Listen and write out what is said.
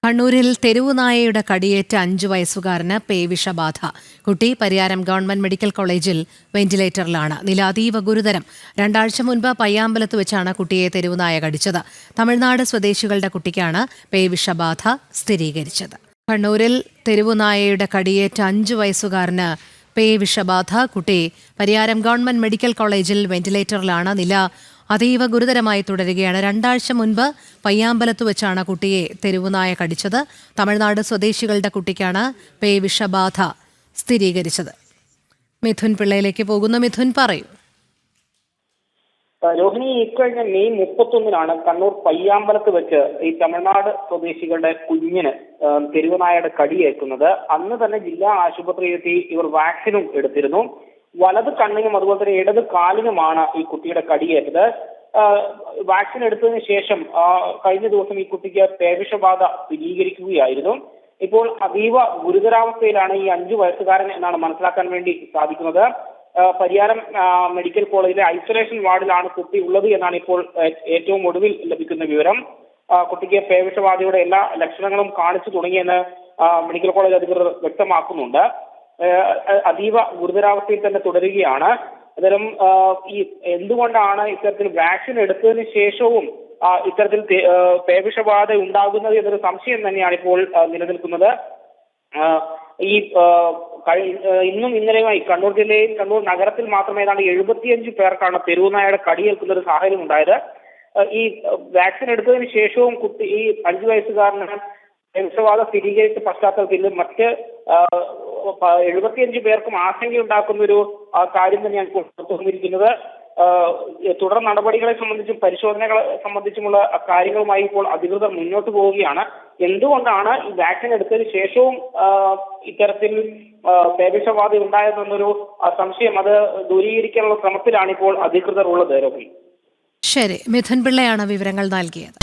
കണ്ണൂരിൽ തെരുവുനായയുടെ കടിയേറ്റ 5 വയസ്സുകാരന് പേവിഷബാധ. കുട്ടി Pariyaram government medical കോളേജിൽ വെന്റിലേറ്ററിലാണ്. നില അതീവ ഗുരുതരം. 2 ആഴ്ച മുൻപ് പയ്യാമ്പലത്ത് വെച്ചാണ് കുട്ടിയെ തെരുവുനായ കടിച്ചത്. തമിഴ്നാട് സ്വദേശികളുടെ കുട്ടിക്കാണ് പേവിഷബാധ സ്ഥിരീകരിച്ചത്. കണ്ണൂരിൽ തെരുവുനായയുടെ കടിയേറ്റ 5 വയസ്സുകാരന് പേവിഷബാധ. കുട്ടി പരിയാരം ഗവൺമെന്റ് മെഡിക്കൽ കോളേജിൽ വെന്റിലേറ്ററിലാണ്. നില അതീവ ഗുരുതരമായി തുടരുകയാണ്. 2 ആഴ്ച മുൻപ് പയ്യാമ്പലത്ത് വെച്ചാണ് കുട്ടിയെ തെരുവുനായ കടിച്ചത്. തമിഴ്നാട് സ്വദേശികളുടെ കുട്ടിക്കാണ് പേവിഷബാധ സ്ഥിരീകരിച്ചത്. മിഥുൻ പിള്ളയിലേക്ക് പോകുന്നു. മിഥുൻ, പറയൂ. രോഹിണി, ഇക്കഴിഞ്ഞ മെയ് 31-നാണ് കണ്ണൂർ പയ്യാമ്പലത്ത് വെച്ച് ഈ തമിഴ്നാട് സ്വദേശികളുടെ കുഞ്ഞിന് തെരുവുനായയുടെ കടിയേൽക്കുന്നത്. അന്ന് തന്നെ ജില്ലാ ആശുപത്രിയിലെത്തി ഇവർ വാക്സിനും എടുത്തിരുന്നു. വലത് കണ്ണിനും അതുപോലെ തന്നെ ഇടത് കാലിനുമാണ് ഈ കുട്ടിയുടെ കടിയേറ്റത്. വാക്സിൻ എടുത്തതിന് ശേഷം കഴിഞ്ഞ ദിവസം ഈ കുട്ടിക്ക് പേവിഷബാധ സ്ഥിരീകരിക്കുകയായിരുന്നു. ഇപ്പോൾ അതീവ ഗുരുതരാവസ്ഥയിലാണ് ഈ 5 വയസ്സുകാരൻ എന്നാണ് മനസ്സിലാക്കാൻ വേണ്ടി സാധിക്കുന്നത്. പരിയാരം മെഡിക്കൽ കോളേജിലെ ഐസൊലേഷൻ വാർഡിലാണ് കുട്ടി ഉള്ളത് എന്നാണ് ഇപ്പോൾ ഏറ്റവും ഒടുവിൽ ലഭിക്കുന്ന വിവരം. കുട്ടിക്ക് പേവിഷബാധയുടെ എല്ലാ ലക്ഷണങ്ങളും കാണിച്ചു തുടങ്ങിയെന്ന് മെഡിക്കൽ കോളേജ് അധികൃതർ വ്യക്തമാക്കുന്നുണ്ട്. അതീവ ഗുരുതരാവസ്ഥയിൽ തന്നെ തുടരുകയാണ്. അന്നേരം ഈ എന്തുകൊണ്ടാണ് ഇത്തരത്തിൽ വാക്സിൻ എടുത്തതിന് ശേഷവും ഇത്തരത്തിൽ പേവിഷബാധ ഉണ്ടാകുന്നത് എന്നൊരു സംശയം തന്നെയാണ് ഇപ്പോൾ നിലനിൽക്കുന്നത്. ഈ ഇന്നും ഇന്നലെയുമായി കണ്ണൂർ ജില്ലയിൽ കണ്ണൂർ നഗരത്തിൽ മാത്രം ഏതാണ്ട് 75 പേർക്കാണ് തെരുവുനായയുടെ കടിയേൽക്കുന്ന ഒരു സാഹചര്യം ഉണ്ടായത്. ഈ വാക്സിൻ എടുത്തതിന് ശേഷവും കുട്ടി ഈ 5 വയസ്സുകാരന് പേവിഷബാധ സ്ഥിരീകരിച്ച പശ്ചാത്തലത്തിൽ മറ്റ് 75 പേർക്കും ആശങ്കയുണ്ടാക്കുന്ന ഒരു കാര്യം തന്നെയാണ് ഇപ്പോൾ പുറത്തുവന്നിരിക്കുന്നത്. തുടർ നടപടികളെ സംബന്ധിച്ചും പരിശോധനകളെ സംബന്ധിച്ചുമുള്ള കാര്യങ്ങളുമായി ഇപ്പോൾ അധികൃതർ മുന്നോട്ട് പോവുകയാണ്. എന്തുകൊണ്ടാണ് ഈ വാക്സിൻ എടുത്തതിന് ശേഷവും ഇത്തരത്തിൽ പേവിഷബാധ ഉണ്ടായതെന്നൊരു സംശയം അത് ദൂരീകരിക്കാനുള്ള ശ്രമത്തിലാണ് ഇപ്പോൾ അധികൃതർ ഉള്ളത്. ശരി, മിഥുൻ പിള്ളയാണ് വിവരങ്ങൾ നൽകിയത്.